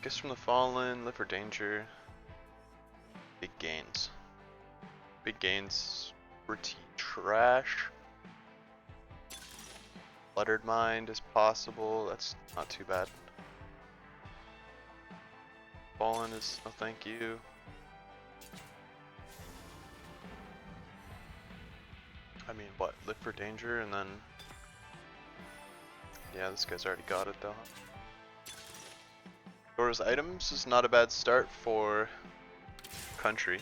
Gifts from the Fallen, Live for Danger. Big gains. Big gains, pretty trash. Fluttered Mind is possible, that's not too bad. Fallen is no thank you. I mean, what? Live for Danger and then... Yeah, this guy's already got it though. Dora's items is not a bad start for country.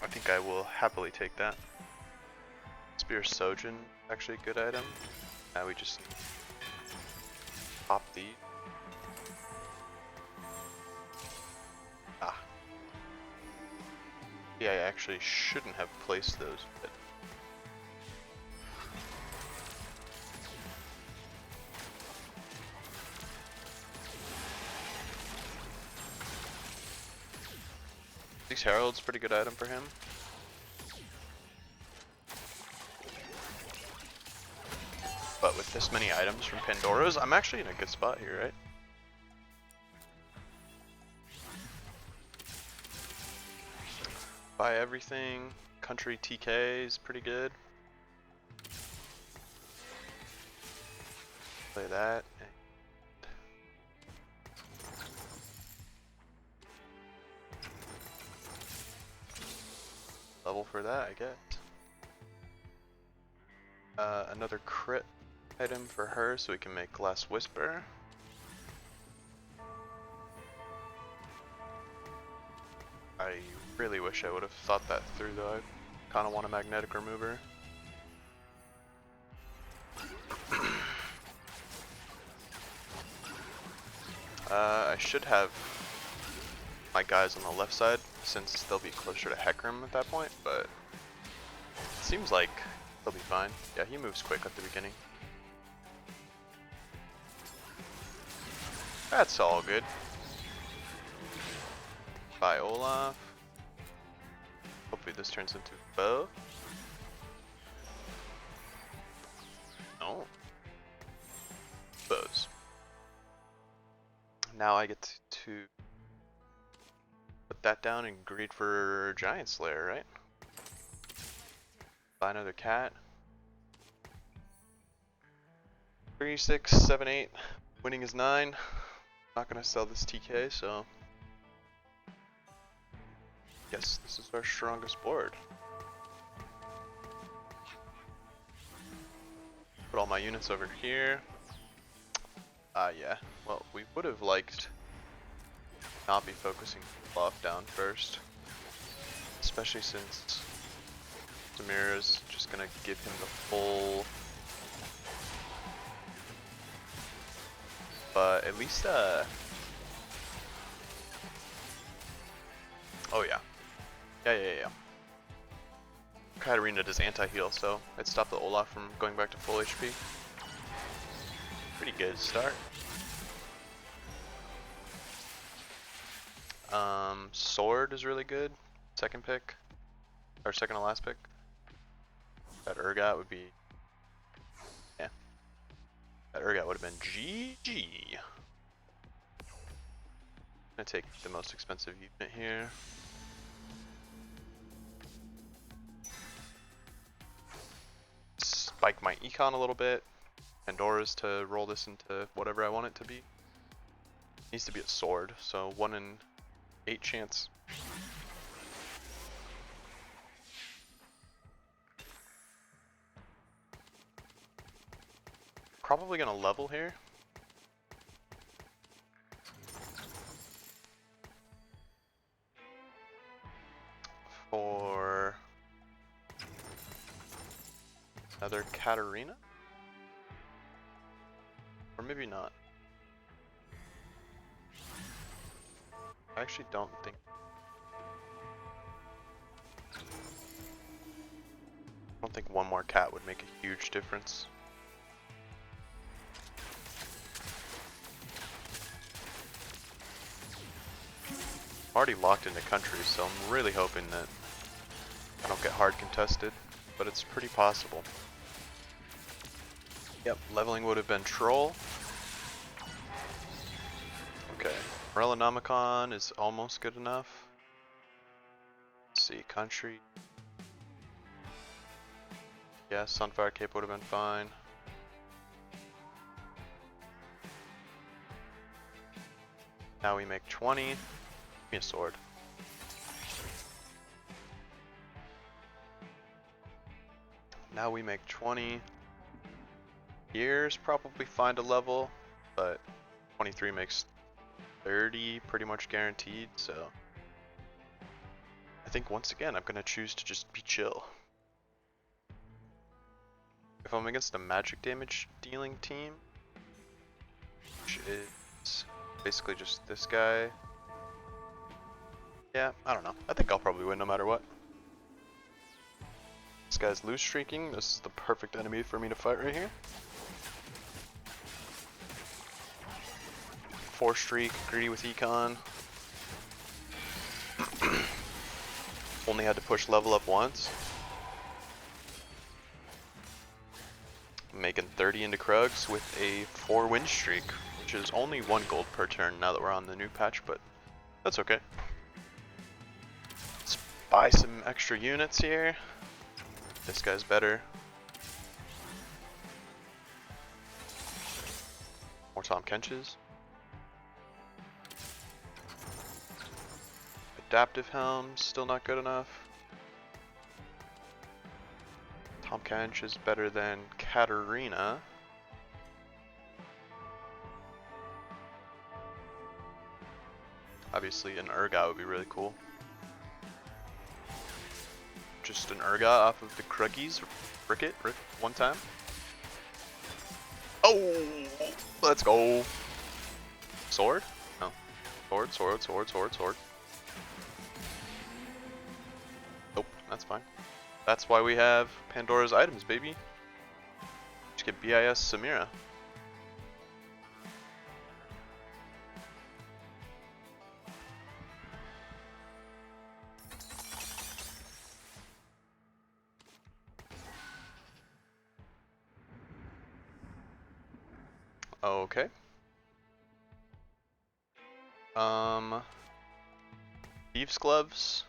I think I will happily take that. Spear Sojin, actually a good item. Now we just pop these. Ah. Yeah, I actually shouldn't have placed those, but Herald's a pretty good item for him. But with this many items from Pandora's, I'm actually in a good spot here, right? Buy everything. Country TK is pretty good. Play that. Level for that, I guess. Another crit item for her so we can make Glass Whisper. I really wish I would have thought that through though. I kind of want a magnetic remover. I should have my guys on the left side since they'll be closer to Hecarim at that point, but it seems like they'll be fine. Yeah, he moves quick at the beginning. That's all good. Bye Olaf. Hopefully this turns into a bow. No. Bows. Now I get to put that down and greed for Giant Slayer, right? Buy another cat. 3, 6, 7, 8. Winning is 9. Not gonna sell this TK, so guess this is our strongest board. Put all my units over here. Yeah. Well, we would have liked not be focusing Buff down first, especially since Samira's just gonna give him the full. But at least oh yeah. Yeah. Katarina does anti-heal, so it stopped the Olaf from going back to full HP. Pretty good start. Sword is really good. Second pick. Or second to last pick. That Urgot would be... Yeah. That Urgot would have been GG. I'm gonna take the most expensive unit here. Spike my econ a little bit. Pandora's to roll this into whatever I want it to be. Needs to be a sword, so 1 in 8 chance. Probably gonna level here. For another Katarina? Or maybe not. I actually don't think. I don't think one more cat would make a huge difference. I'm already locked into country, so I'm really hoping that I don't get hard contested, but it's pretty possible. Yep, leveling would have been Troll. Okay, Morellonomicon is almost good enough. Let's see, country. Yeah, Sunfire Cape would have been fine. Now we make 20. Give me a sword. Now we make 20. Years probably find a level, but 23 makes 30 pretty much guaranteed, so I think once again I'm gonna choose to just be chill. If I'm against a magic damage dealing team, which is basically just this guy, yeah, I don't know. I think I'll probably win no matter what. This guy's loose streaking. This is the perfect enemy for me to fight right here. 4 streak, greedy with econ. Only had to push level up once. Making 30 into Krugs with a 4 win streak, which is only 1 gold per turn now that we're on the new patch, but that's okay. Let's buy some extra units here. This guy's better. More Tom Kenches. Adaptive Helm, still not good enough. Tom Kench is better than Katarina. Obviously an Urgot would be really cool. Just an Urgot off of the Kruggies. Rick one time. Oh! Let's go! Sword? No. Sword. Nope, that's fine. That's why we have Pandora's items, baby. Just get BIS Samira. Okay. Thieves' gloves.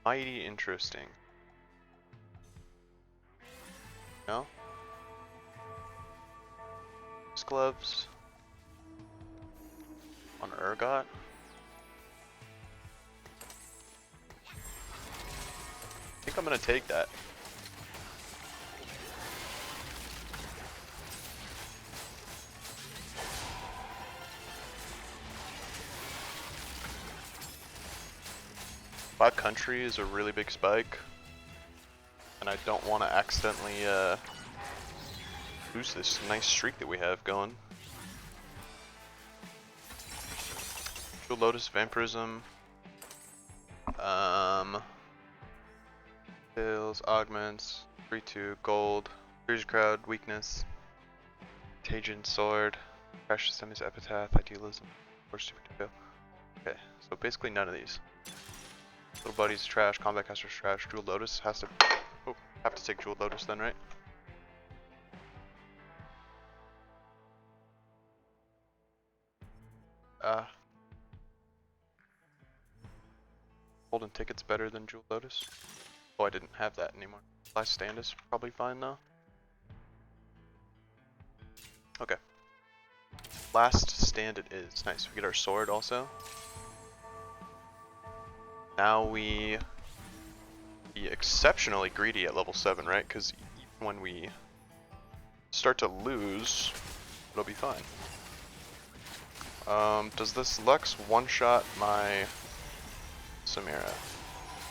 Mighty interesting. No? Thieves' gloves. On Urgot. I think I'm gonna take that. Black Country is a really big spike, and I don't want to accidentally lose this nice streak that we have going. Jewel Lotus, Vampirism, Kills, Augments, 3-2, Gold, Bruiser Crowd, Weakness, Tajin Sword, Precious Enemies Epitaph, Idealism, or Super Detail. Okay, so basically none of these. Little Buddy's trash, Combat Caster's trash, Jewel Lotus has to... Oh, have to take Jewel Lotus then, right? Golden Ticket's better than Jewel Lotus. Oh, I didn't have that anymore. Last stand is probably fine though. Okay. Last stand it is. Nice, we get our sword also. Now we be exceptionally greedy at level 7, right? Because even when we start to lose, it'll be fine. Does this Lux one-shot my Samira?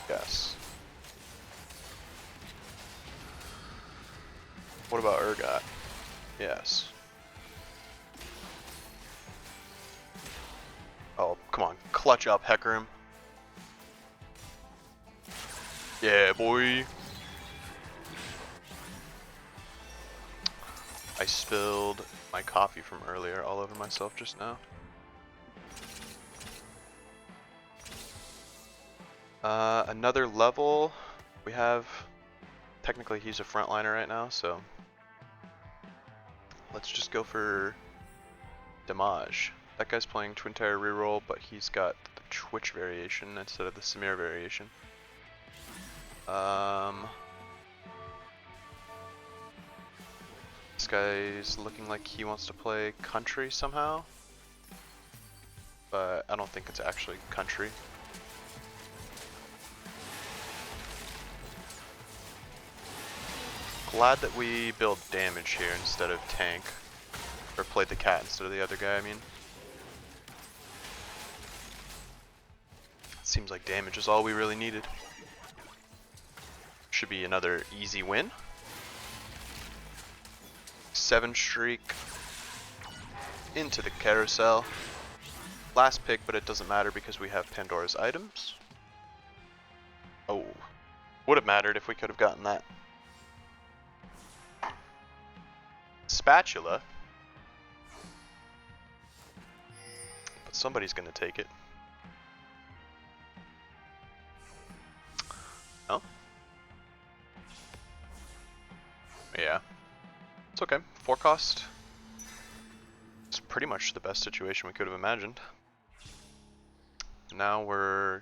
Yes. What about Urgot? Yes. Oh, come on. Clutch up, Hecarim. Yeah, boy. I spilled my coffee from earlier all over myself just now. Another level. We have... Technically he's a frontliner right now, so let's just go for damage. That guy's playing Twin Tower Reroll, but he's got the Twitch variation instead of the Samir variation. This guy's looking like he wants to play country somehow, but I don't think it's actually country. Glad that we build damage here instead of tank, or played the cat instead of the other guy, I mean. Seems like damage is all we really needed. Should be another easy win. 7 streak into the carousel. Last pick, but it doesn't matter because we have Pandora's items. Oh, would have mattered if we could have gotten that. Spatula. But somebody's gonna take it. Oh? Yeah. It's okay. 4 cost. It's pretty much the best situation we could have imagined. Now we're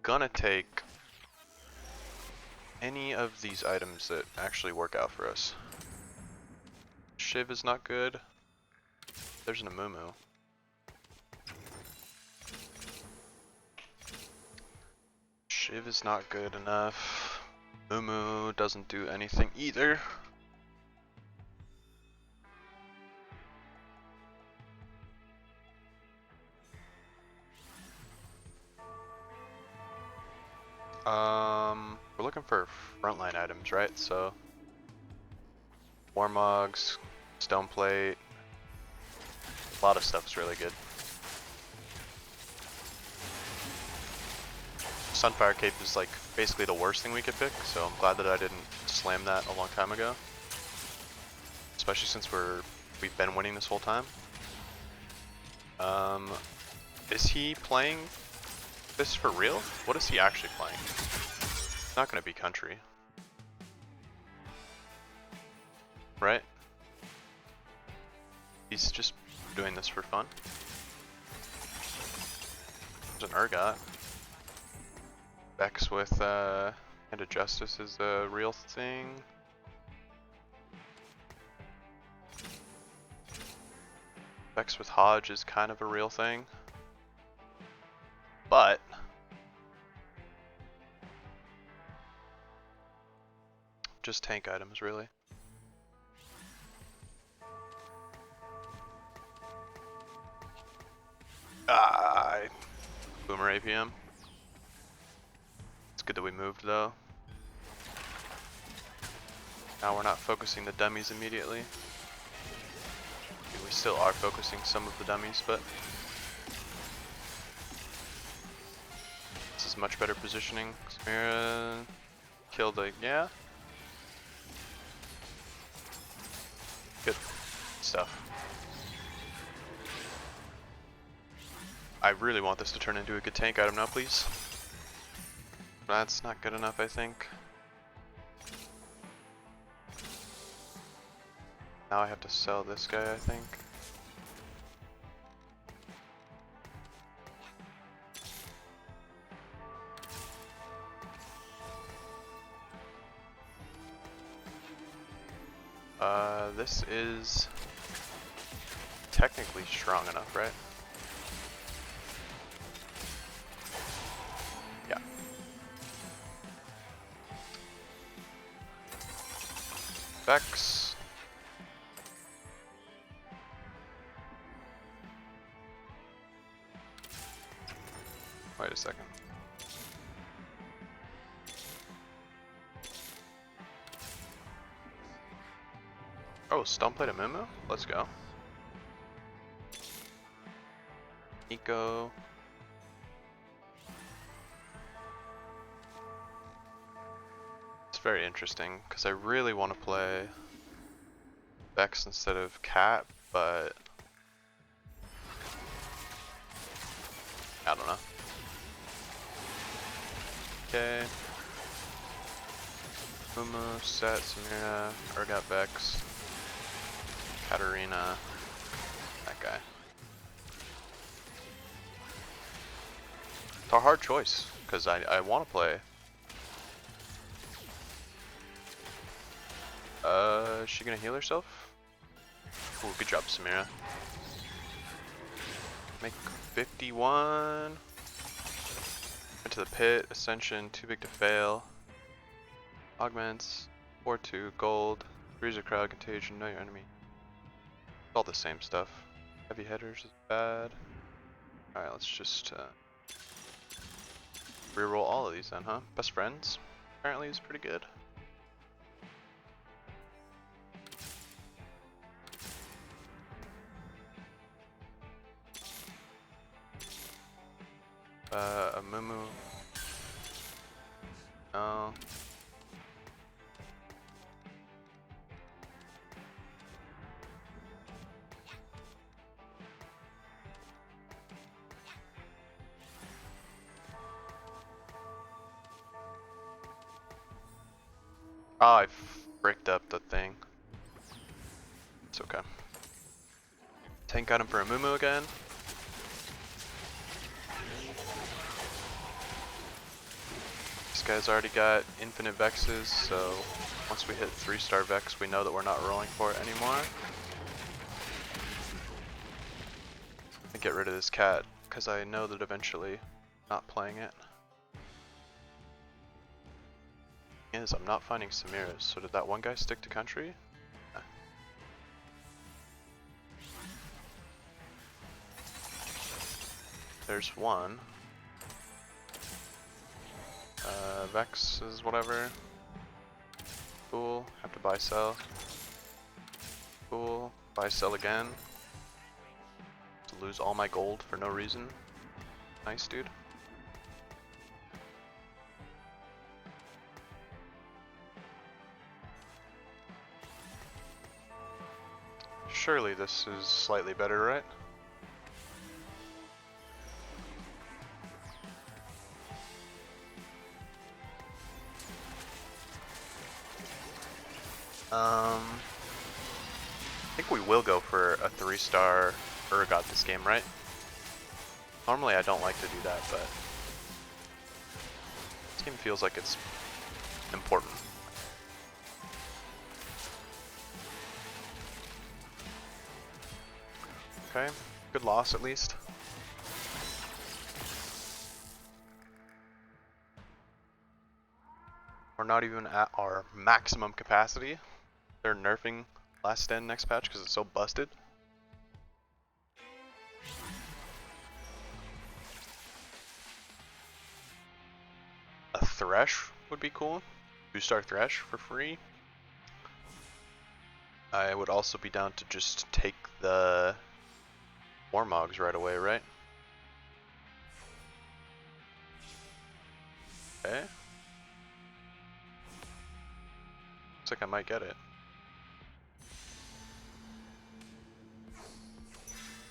gonna take any of these items that actually work out for us. Shiv is not good. There's an Amumu. Shiv is not good enough. Mumu doesn't do anything either. We're looking for frontline items, right? So, Warmogs, Stone Plate, a lot of stuff's really good. Sunfire Cape is like basically the worst thing we could pick, so I'm glad that I didn't slam that a long time ago. Especially since we've been winning this whole time. Is he playing this for real? What is he actually playing? It's not gonna be country. Right? He's just doing this for fun. There's an Urgot. Vex with Hand of Justice is a real thing. Vex with Hodge is kind of a real thing. But just tank items, really. Boomer APM. It's good that we moved though. Now we're not focusing the dummies immediately. We still are focusing some of the dummies, but this is much better positioning. Samira killed a, yeah. Good stuff. I really want this to turn into a good tank item now, please. That's not good enough, I think. Now I have to sell this guy, I think. This is technically strong enough, right? Yeah. Vex. Wait a second. Oh, Stone Plate Amumu? Let's go. Neeko. It's very interesting because I really want to play Vex instead of Cat, but I don't know. Okay. Mumu, Sett, Samira, Urgot, Vex. Katarina, that guy. It's a hard choice, because I want to play. Is she gonna heal herself? Ooh, good job, Samira. Make 51. Went to the pit, Ascension, too big to fail. Augments, 4-2, gold, Bruiser crowd, contagion, know your enemy. It's all the same stuff. Heavy hitters is bad. Alright, let's just reroll all of these then, huh? Best friends apparently is pretty good. A Mumu. No. Oh, I fricked up the thing. It's okay. Tank got him for a Mumu again. This guy's already got infinite Vexes, so once we hit 3-star Vex, we know that we're not rolling for it anymore. I get rid of this cat, because I know that eventually not playing it. Is I'm not finding Samira's, so did that one guy stick to country? Nah. There's one. Vex is whatever. Cool. Have to buy sell. Cool. Buy sell again. To lose all my gold for no reason. Nice, dude. Surely this is slightly better, right? I think we will go for a 3-star Urgot this game, right? Normally I don't like to do that, but this game feels like it's important. Okay, good loss at least. We're not even at our maximum capacity. They're nerfing Last Stand next patch because it's so busted. A Thresh would be cool. 2-star Thresh for free. I would also be down to just take the Warmogs right away, right? Okay. Looks like I might get it.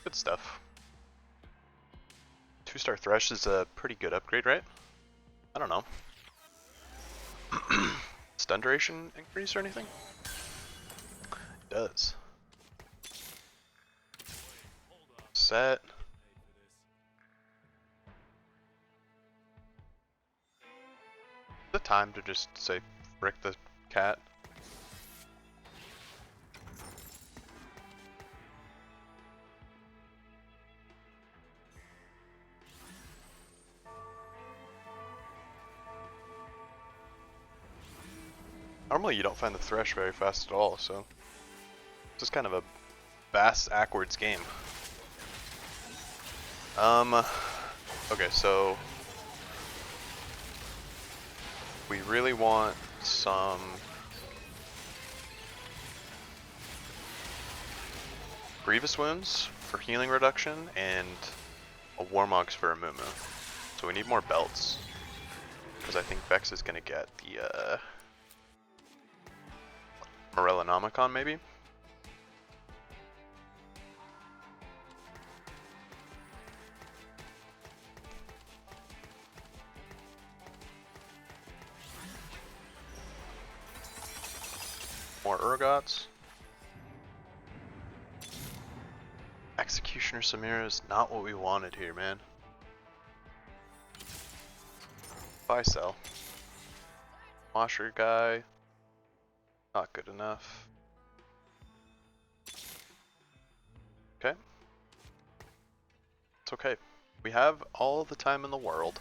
Good stuff. 2-star Thresh is a pretty good upgrade, right? I don't know. Stun duration increase or anything? It does. Sett. The time to just say frick the cat. Normally you don't find the Thresh very fast at all, so it's just kind of a bass backwards game. Okay, so we really want some Grievous Wounds for healing reduction and a Warmogs for a Mumu. So we need more belts, because I think Vex is going to get the Morellonomicon maybe? More Urgots. Executioner Samira is not what we wanted here, man. Buy sell. Washer guy. Not good enough. Okay. It's okay. We have all the time in the world.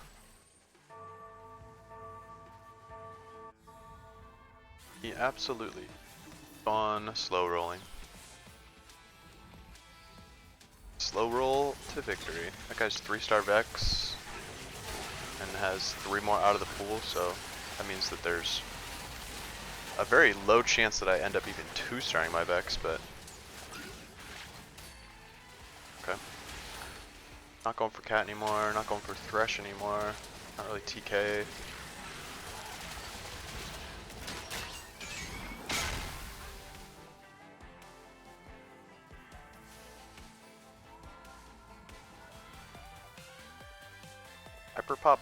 He absolutely on slow rolling. Slow roll to victory. That guy's 3-star Vex and has 3 more out of the pool, so that means that there's a very low chance that I end up even 2-starring my Vex, but okay. Not going for Cat anymore, not going for Thresh anymore, not really TK. Hyper Pop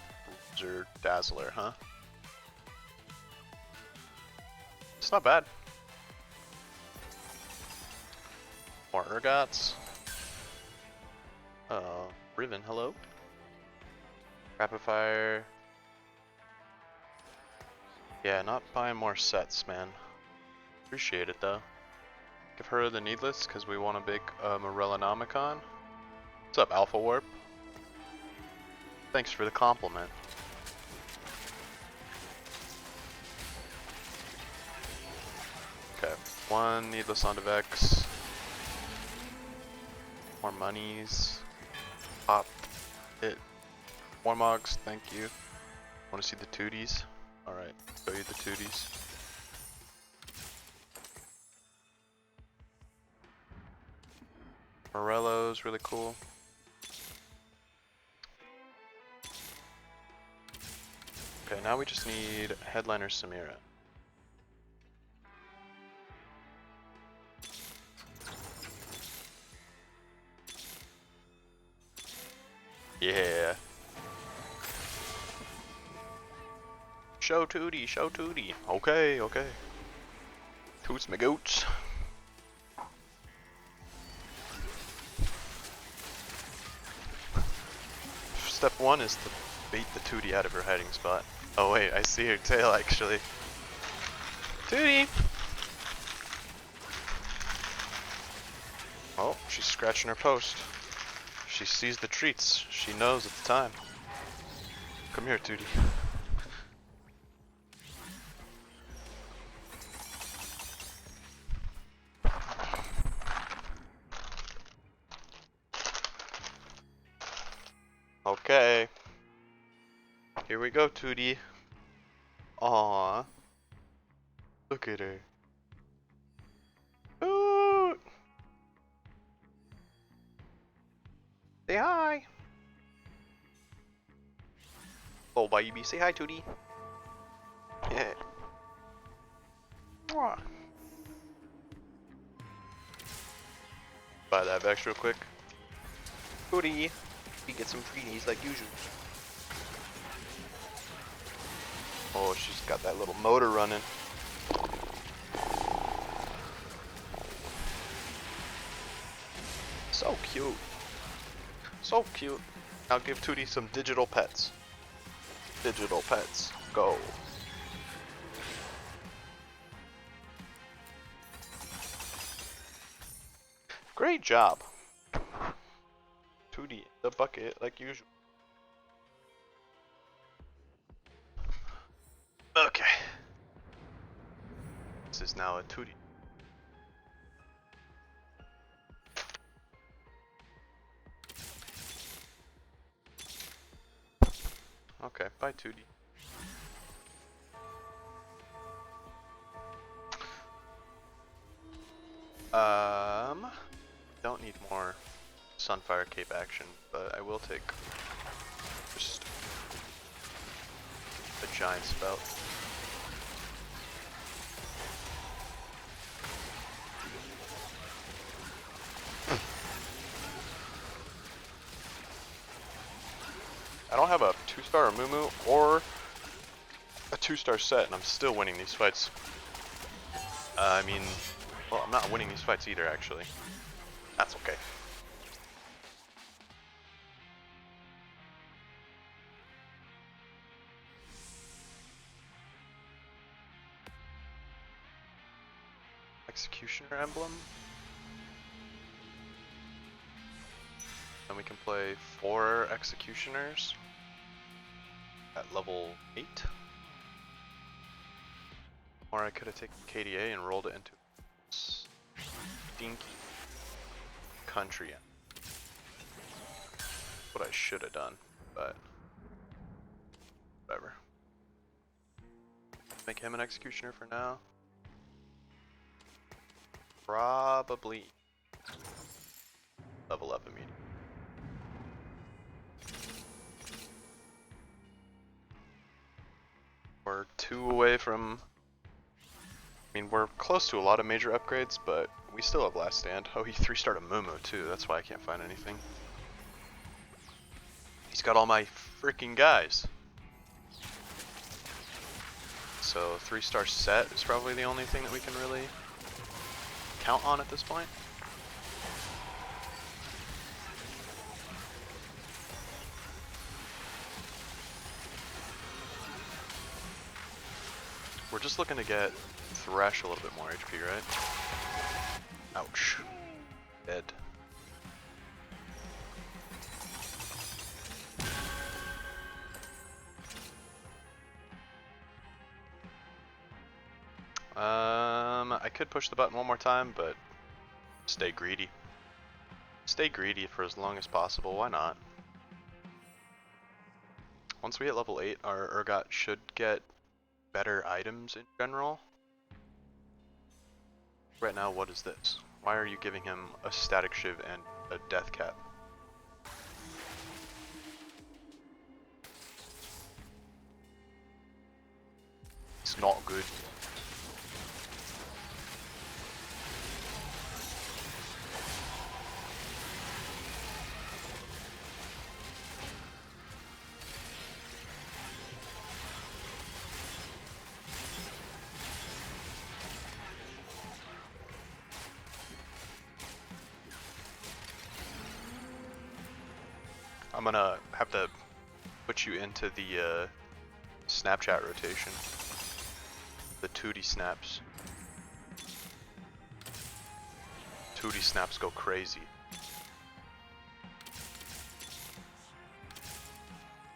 Bruiser Dazzler, huh? It's not bad. More Urgots. Riven, hello. Rapid Fire. Yeah, not buying more sets, man. Appreciate it though. Give her the Needless because we want a big Morellonomicon. What's up, Alpha Warp? Thanks for the compliment. Okay, 1 Needless onto Vex. More monies. Pop it. More Mogs, thank you. Want to see the tooties? Alright, show you the tooties. Morello's really cool. Okay, now we just need Headliner Samira. Yeah. Show Tootie, show Tootie. Okay, okay. Toots my goats. Step 1 is to bait the Tootie out of her hiding spot. Oh wait, I see her tail actually. Tootie! Oh, she's scratching her post. She sees the treats. She knows it's time. Come here, Tootie. Okay. Here we go, Tootie. Aww. Look at her. Ooh. Say hi. Oh, baby, say hi, Tootie. Yeah. Mwah. Buy that Vex real quick. Tootie. We get some freebies like usual. Oh, she's got that little motor running. So cute. So cute. Now give Tootie some digital pets. Digital pets. Go. Great job. Tootie, the bucket, like usual. Okay. This is now a Tootie. Okay, bye Tootie. Don't need more Sunfire Cape action, but I will take just a giant spell. I don't have a 2-star Amumu or a 2-star Sett, and I'm still winning these fights. I mean, well, I'm not winning these fights either, actually. That's okay. Executioner Emblem. Then we can play 4 Executioners at level 8. Or I could have taken KDA and rolled it into stinky country. What I should have done, but whatever. Make him an Executioner for now. Probably level up immediately. We're 2 away from, I mean, we're close to a lot of major upgrades, but we still have Last Stand. Oh, he 3-starred a Mumu too, that's why I can't find anything. He's got all my freaking guys. So 3-star Sett is probably the only thing that we can really count on at this point. We're just looking to get Thresh a little bit more HP, right? Ouch. Dead. I could push the button one more time, but stay greedy. Stay greedy for as long as possible, why not? Once we hit level 8, our Urgot should get better items in general. Right now, what is this? Why are you giving him a Static Shiv and a Death Cap? It's not good. I'm gonna have to put you into the Snapchat rotation. The Tootie snaps. Tootie snaps go crazy.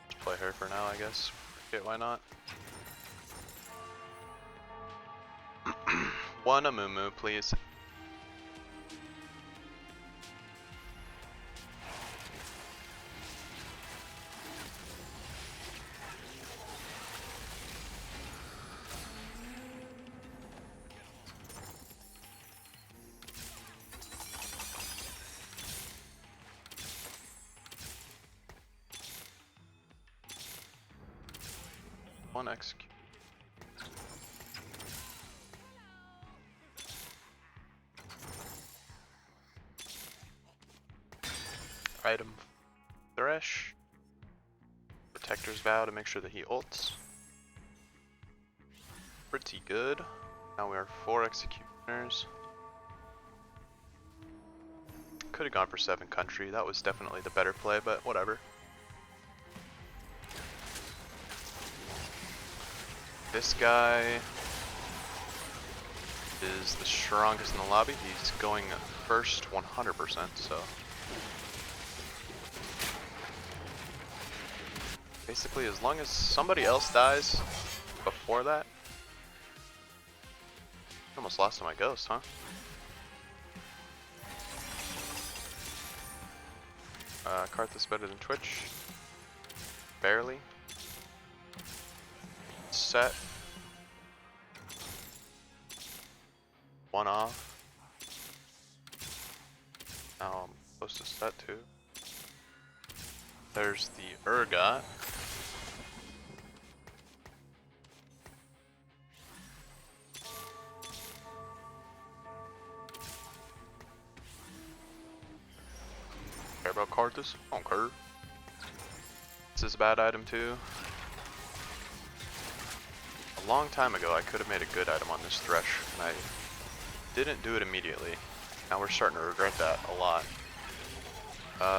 Just play her for now, I guess. Okay, why not? One Amumu, please. One execute. Item Thresh. Protector's Vow to make sure that he ults. Pretty good. Now we are 4 Executioners. Could have gone for 7 Country. That was definitely the better play, but whatever. This guy is the strongest in the lobby. He's going first 100%, so. Basically, as long as somebody else dies before that. Almost lost to my ghost, huh? Karthus better than Twitch. Barely. Sett. 1 off. Now I'm close to Sett too. There's the Urgot. Care about Karthus? I don't care. This is a bad item too. A long time ago I could have made a good item on this Thresh, and I didn't do it immediately. Now we're starting to regret that a lot.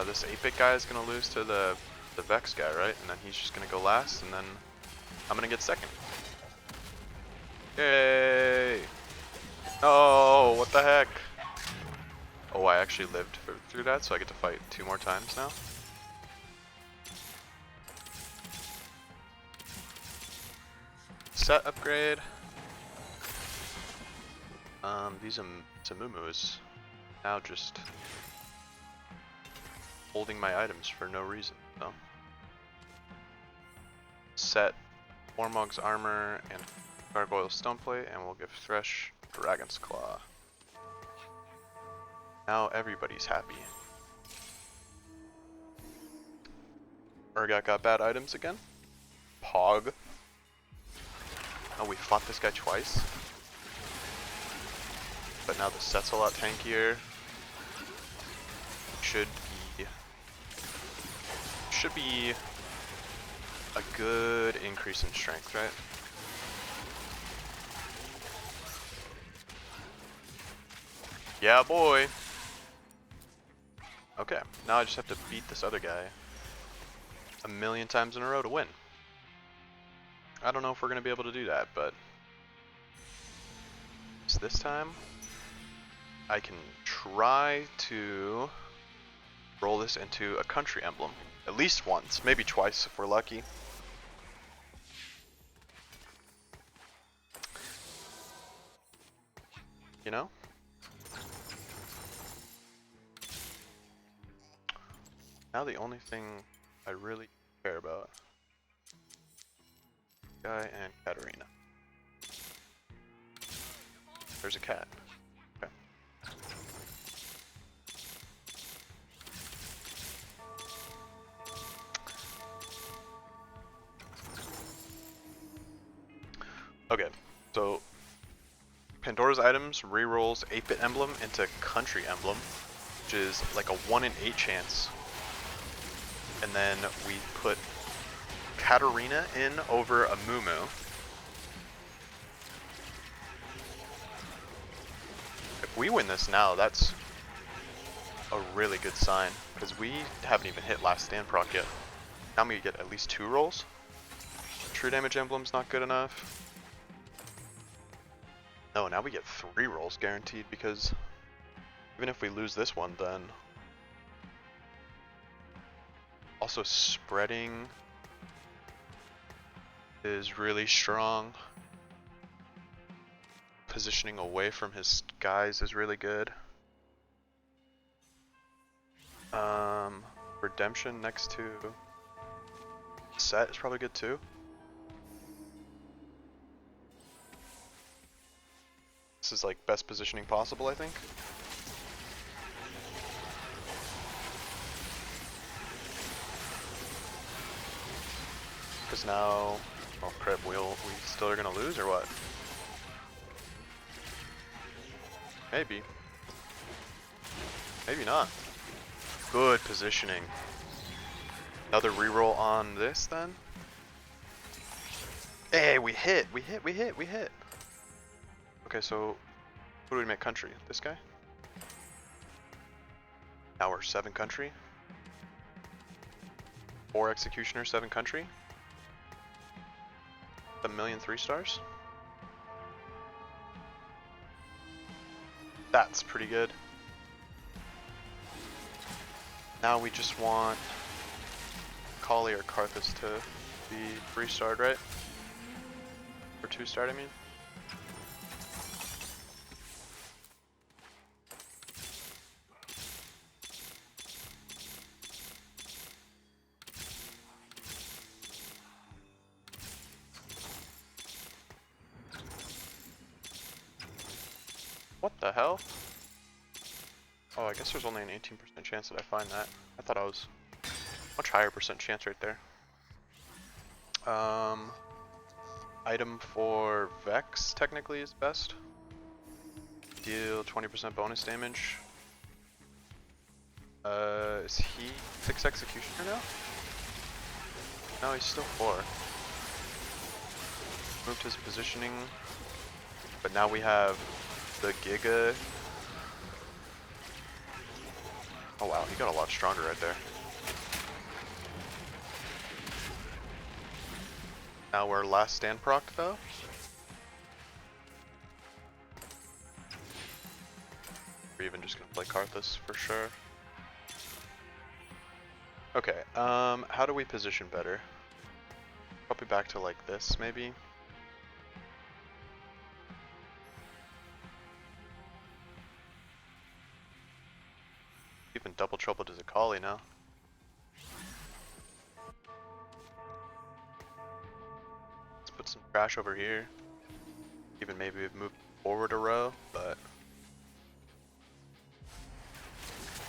This 8-bit guy is going to lose to the Vex guy, right? And then he's just going to go last, and then I'm going to get second. Yay! Oh, actually lived through that, so I get to fight 2 more times now. Sett upgrade. These Samumu is now just holding my items for no reason. So. Sett Warmog's armor and Gargoyle Stoneplate, and we'll give Thresh Dragon's Claw. Now everybody's happy. Urgot got bad items again. Pog. Oh, we fought this guy twice. But now the Sett's a lot tankier. Should be a good increase in strength, right? Yeah, boy. Okay, now I just have to beat this other guy 1,000,000 times in a row to win. I don't know if we're gonna be able to do that, but this time I can try to roll this into a country emblem. At least once, maybe twice if we're lucky. You know? Now the only thing I really care about, Guy and Katarina. There's a cat. Okay. Okay, so Pandora's items rerolls 8-bit emblem into country emblem, which is like a 1 in 8 chance. And then we put Katarina in over a Mumu. If we win this now, that's a really good sign, because we haven't even hit last stand proc yet. Now we get at least 2 rolls. True Damage emblem's not good enough. No, now we get 3 rolls guaranteed, because even if we lose this one, then also spreading is really strong. Positioning away from his guys is really good. Redemption next to Sett is probably good too. This is like best positioning possible, I think. Because now, oh crap, we still are gonna lose or what? Maybe. Maybe not. Good positioning. Another reroll on this then. Hey, we hit. Okay, so who do we make country? This guy? Now we're 7 country. 4 executioner, 7 country. 1,000,000 3-stars. That's pretty good. Now we just want Kali or Karthus to be 3-starred, right? Or 2-starred, I mean. What the hell? Oh, I guess there's only an 18% chance that I find that. I thought I was much higher percent chance right there. Item for Vex technically is best. Deal 20% bonus damage. Is he 6 executioner now? No, he's still 4. Moved his positioning, but now we have the Giga. Oh wow, he got a lot stronger right there. Now we're last stand proc though. we're even just gonna play Karthus for sure. Okay, how do we position better? Probably back to like this, maybe? Even double trouble to Zakali now. Let's put some trash over here. Even maybe we've moved forward a row, but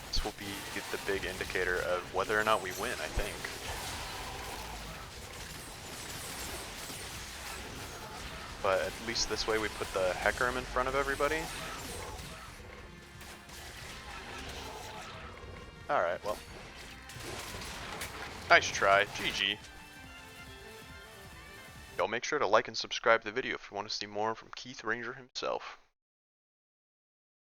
this will be the big indicator of whether or not we win, I think. But at least this way we put the Hecarim in front of everybody. Alright, well. Nice try. GG. Y'all make sure to like and subscribe to the video if you want to see more from Keith Ranger himself.